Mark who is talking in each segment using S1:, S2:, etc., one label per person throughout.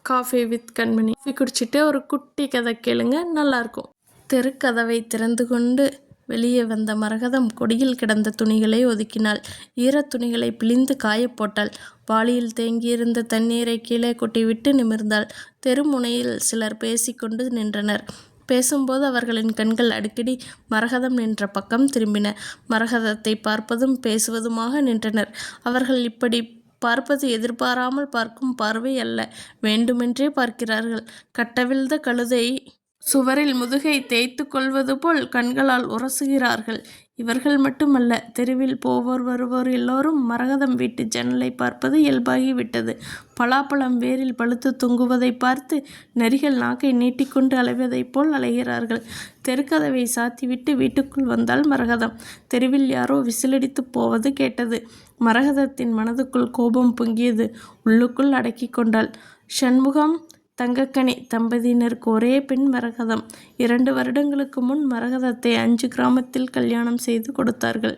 S1: Coffee with Kanmani. Coffee குடிச்சிட்டு ஒரு குட்டி கதை கேளுங்க, நல்லாயிருக்கும். தெருக்கதவை திறந்து கொண்டு வெளியே வந்த மரகதம் கொடியில் கிடந்த துணிகளை ஒதுக்கினாள். ஈரத் துணிகளை பிழிந்து காயப்போட்டாள். வாளியில் தேங்கியிருந்த தண்ணீரை கீழே கொட்டிவிட்டு நிமிர்ந்தாள். தெருமுனையில் சிலர் பேசிக்கொண்டு நின்றனர். பேசும்போது அவர்களின் கண்கள் அடிக்கடி மரகதம் நின்ற பக்கம் திரும்பின. மரகதத்தை பார்ப்பதும் பேசுவதுமாக நின்றனர். அவர்கள் இப்படி பார்ப்பது எதிர்பாராமல் பார்க்கும் பார்வை அல்ல, வேண்டுமென்றே பார்க்கிறார்கள். கட்டவிழ்ந்த கழுதை சுவரில் முதுகை தேய்த்து கொள்வது போல் கண்களால் உரசுகிறார்கள். இவர்கள் மட்டுமல்ல, தெருவில் போவோர் வருவோர் எல்லோரும் மரகதம் வீட்டு ஜன்னலை பார்ப்பது இயல்பாகிவிட்டது. பலாப்பழம் வேரில் பழுத்து தொங்குவதை பார்த்து நரிகள் நாக்கை நீட்டிக்கொண்டு அலைவதைப் போல் அலைகிறார்கள். தெருக்கதவை சாத்திவிட்டு வீட்டுக்குள் வந்தாள் மரகதம். தெருவில் யாரோ விசிலடித்து போவது கேட்டது. மரகதத்தின் மனதுக்குள் கோபம் பொங்கியது. உள்ளுக்குள் அடக்கி கொண்டாள். சண்முகம், தங்கக்கனி தம்பதியினருக்கு ஒரே பெண் மரகதம். 2 வருடங்களுக்கு முன் மரகதத்தை 5 கிராமத்தில் கல்யாணம் செய்து கொடுத்தார்கள்.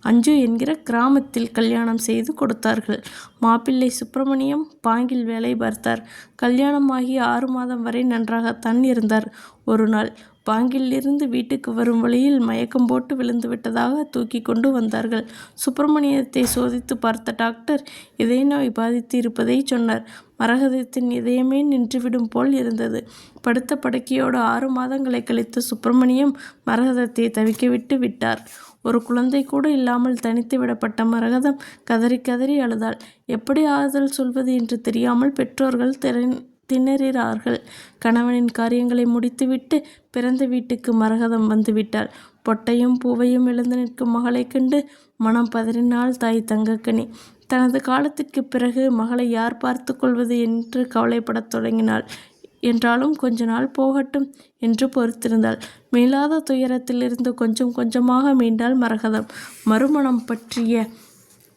S1: 5 என்கிற கிராமத்தில் கல்யாணம் செய்து கொடுத்தார்கள். மாப்பிள்ளை சுப்பிரமணியம் பாங்கில் வேலை பார்த்தார். கல்யாணமாகி 6 மாதம் வரை நன்றாகத்தான் இருந்தார். ஒரு நாள் பாங்கில் இருந்து வீட்டுக்கு வரும் வழியில் மயக்கம் போட்டு விழுந்து விட்டதாக தூக்கி கொண்டு வந்தார்கள். சுப்பிரமணியத்தை சோதித்து பார்த்த டாக்டர் இதய நோய் பாதித்து இருப்பதை சொன்னார். மரகதத்தின் இதயமே நின்றுவிடும் போல் இருந்தது. படுத்த படுக்கையோடு 6 மாதங்களை கழித்து சுப்பிரமணியம் மரகதத்தை தவிக்க விட்டு விட்டார். ஒரு குழந்தை கூட இல்லாமல் தனித்து விடப்பட்ட மரகதம் கதறி கதறி அழுதாள். எப்படி ஆறுதல் சொல்வது என்று தெரியாமல் பெற்றோர்கள் திணறினார்கள். கணவனின் காரியங்களை முடித்துவிட்டு பிறந்த வீட்டுக்கு மரகதம் வந்துவிட்டாள். பொட்டையும் பூவையும் எழுந்து நிற்கும் மகளை கண்டு மனம் பதறினாள் தாய் தங்கக்கனி. தனது காலத்திற்கு பிறகு மகளை யார் பார்த்து கொள்வது என்று கவலைப்படத் தொடங்கினாள். என்றாலும் கொஞ்ச நாள் போகட்டும் என்று பொறுத்திருந்தாள். மீளாத துயரத்திலிருந்து கொஞ்சம் கொஞ்சமாக மீண்டாள் மரகதம். மறுமணம் பற்றிய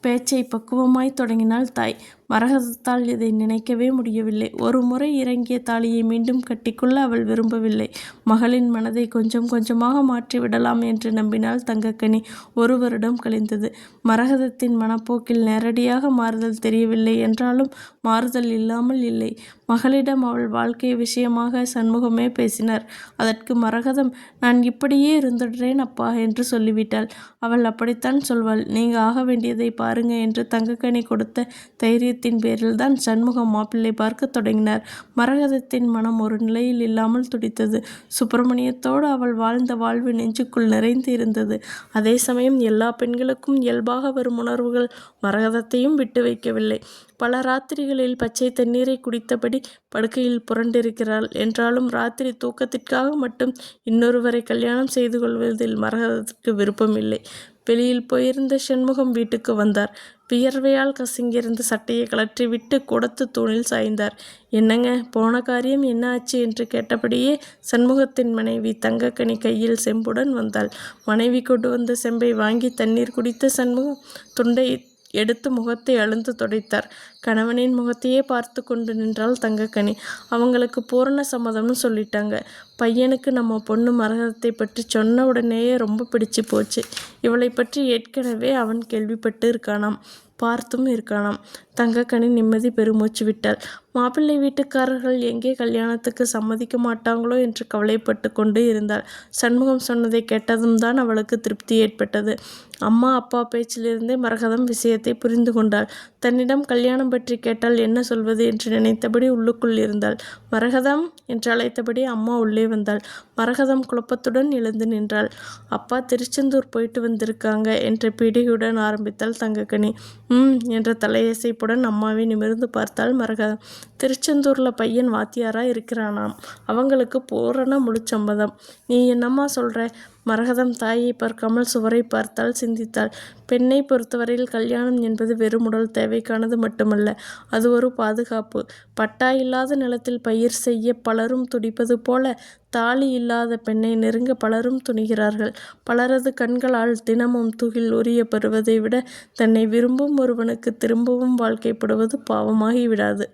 S1: பேச்சை பக்குவமாய் தொடங்கினாள் தாய். மரகதத்தால் இதை நினைக்கவே முடியவில்லை. ஒரு முறை இறங்கிய தாலியை மீண்டும் கட்டிக்கொள்ள அவள் விரும்பவில்லை. மகளின் மனதை கொஞ்சம் கொஞ்சமாக மாற்றிவிடலாம் என்று நம்பினாள் தங்கக்கனி. 1 வருடம் கழிந்தது. மரகதத்தின் மனப்போக்கில் நேரடியாக மாறுதல் தெரியவில்லை என்றாலும் மாறுதல் இல்லாமல் இல்லை. மகளிடம் அவள் வாழ்க்கை விஷயமாக சண்முகமே பேசினார். அதற்கு மரகதம், நான் இப்படியே இருந்துடுறேன் அப்பா என்று சொல்லிவிட்டாள். அவள் அப்படித்தான் சொல்வாள். நீங்க ஆக வேண்டியதை பாருங்க என்று தங்கக்கனி கொடுத்த தைரியத்தின் பேரில்தான் சண்முகம் மாப்பிள்ளை பார்க்க தொடங்கினார். மரகதத்தின் மனம் ஒரு நிலையில் இல்லாமல் துடித்தது. சுப்பிரமணியத்தோடு அவள் வாழ்ந்த வாழ்வு நெஞ்சுக்குள் நிறைந்து இருந்தது. அதே சமயம் எல்லா பெண்களுக்கும் இயல்பாக வரும் உணர்வுகள் மரகதத்தையும் விட்டு வைக்கவில்லை. பல ராத்திரிகளில் பச்சை தண்ணீரை குடித்தபடி படுக்கையில் புரண்டிருக்கிறாள். என்றாலும் ராத்திரி தூக்கத்திற்காக மட்டும் இன்னொருவரை கல்யாணம் செய்து கொள்வதில் மரகதத்திற்கு விருப்பமில்லை. வெளியில் போயிருந்த சண்முகம் வீட்டுக்கு வந்தார். வியர்வையால் கசங்கியிருந்த சட்டையை கழற்றிவிட்டு குடத்து தூணில் சாய்ந்தார். என்னங்க, போன காரியம் என்ன ஆச்சு என்று கேட்டபடியே சண்முகத்தின் மனைவி தங்கக்கனி கையில் செம்புடன் வந்தாள். மனைவி கொண்டு வந்த செம்பை வாங்கி தண்ணீர் குடித்த சண்முகம் துண்டை எடுத்து முகத்தை அழுந்து துடைத்தார். கணவனின் முகத்தையே பார்த்து கொண்டு நின்றாள் தங்கக்கனி. அவங்களுக்கு பூரண சம்மதம்னு சொல்லிட்டாங்க. பையனுக்கு நம்ம பொண்ணு மரகதத்தை பற்றி சொன்ன உடனேயே ரொம்ப பிடிச்சு போச்சு. இவளை பற்றி ஏற்கனவே அவன் கேள்விப்பட்டு இருக்கானாம், பார்த்தும் இருக்கானாம். தங்கக்கனி நிம்மதி பெருமூச்சு விட்டாள். மாப்பிள்ளை வீட்டுக்காரர்கள் எங்கே கல்யாணத்துக்கு சம்மதிக்க மாட்டாங்களோ என்று கவலைப்பட்டு கொண்டு இருந்தாள். சண்முகம் சொன்னதை கேட்டதும் தான் அவளுக்கு திருப்தி ஏற்பட்டது. அம்மா அப்பா பேச்சிலிருந்தே மரகதம் விஷயத்தை புரிந்து கொண்டாள். தன்னிடம் கல்யாணம் பற்றி கேட்டால் என்ன சொல்வது என்று நினைத்தபடி உள்ளுக்குள் இருந்தாள். மரகதம் என்று அழைத்தபடி அம்மா உள்ளே வந்தாள். மரகதம் குழப்பத்துடன் எழுந்து நின்றாள். அப்பா திருச்செந்தூர் போயிட்டு வந்திருக்காங்க என்ற பீடிகையுடன் ஆரம்பித்தாள் தங்கக்கனி. என்ற தலையசைப்புடன் அம்மாவை நிமிர்ந்து பார்த்தாள் மரகதம். திருச்செந்தூர்ல பையன் வாத்தியாரா இருக்கிறானாம். அவங்களுக்கு பூரண முழுச்சம்மதம். நீ என்னம்மா சொல்ற? மரகதம் தாயை பார்க்காமல் சுவரை பார்த்தால் சிந்தித்தாள். பெண்ணை பொறுத்தவரையில் கல்யாணம் என்பது வெறும் உடல் தேவைக்கானது மட்டுமல்ல, அது ஒரு பாதுகாப்பு. பட்டா இல்லாத நிலத்தில் பயிர் செய்ய பலரும் துடிப்பது போல தாலி இல்லாத பெண்ணை நெருங்க பலரும் துணிகிறார்கள். பலரது கண்களால் தினமும் துகில் உரிய பெறுவதை விட தன்னை விரும்பும் ஒருவனுக்கு திரும்பவும் வாழ்க்கைப்படுவது பாவமாகி விடாது.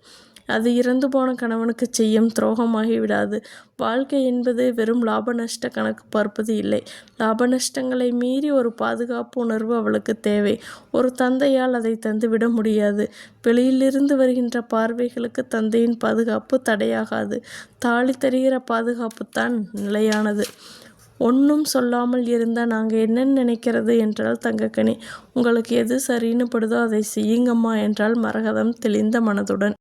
S1: அது இறந்து போன கணவனுக்கு செய்யும் துரோகமாகி விடாது. வாழ்க்கை என்பது வெறும் லாப நஷ்ட கணக்கு பார்ப்பது இல்லை. லாப நஷ்டங்களை மீறி ஒரு பாதுகாப்பு உணர்வு அவளுக்கு தேவை. ஒரு தந்தையால் அதை தந்துவிட முடியாது. வெளியிலிருந்து வருகின்ற பார்வைகளுக்கு தந்தையின் பாதுகாப்பு தடையாகாது. தாலி தருகிற பாதுகாப்புத்தான் நிலையானது. ஒன்றும் சொல்லாமல் இருந்தால் நாங்கள் என்னன்னு நினைக்கிறது என்றால் தங்கக்கனி. உங்களுக்கு எது சரின்னு படுதோ அதை செய்யுங்கம்மா என்றால் மரகதம் தெளிந்த மனதுடன்.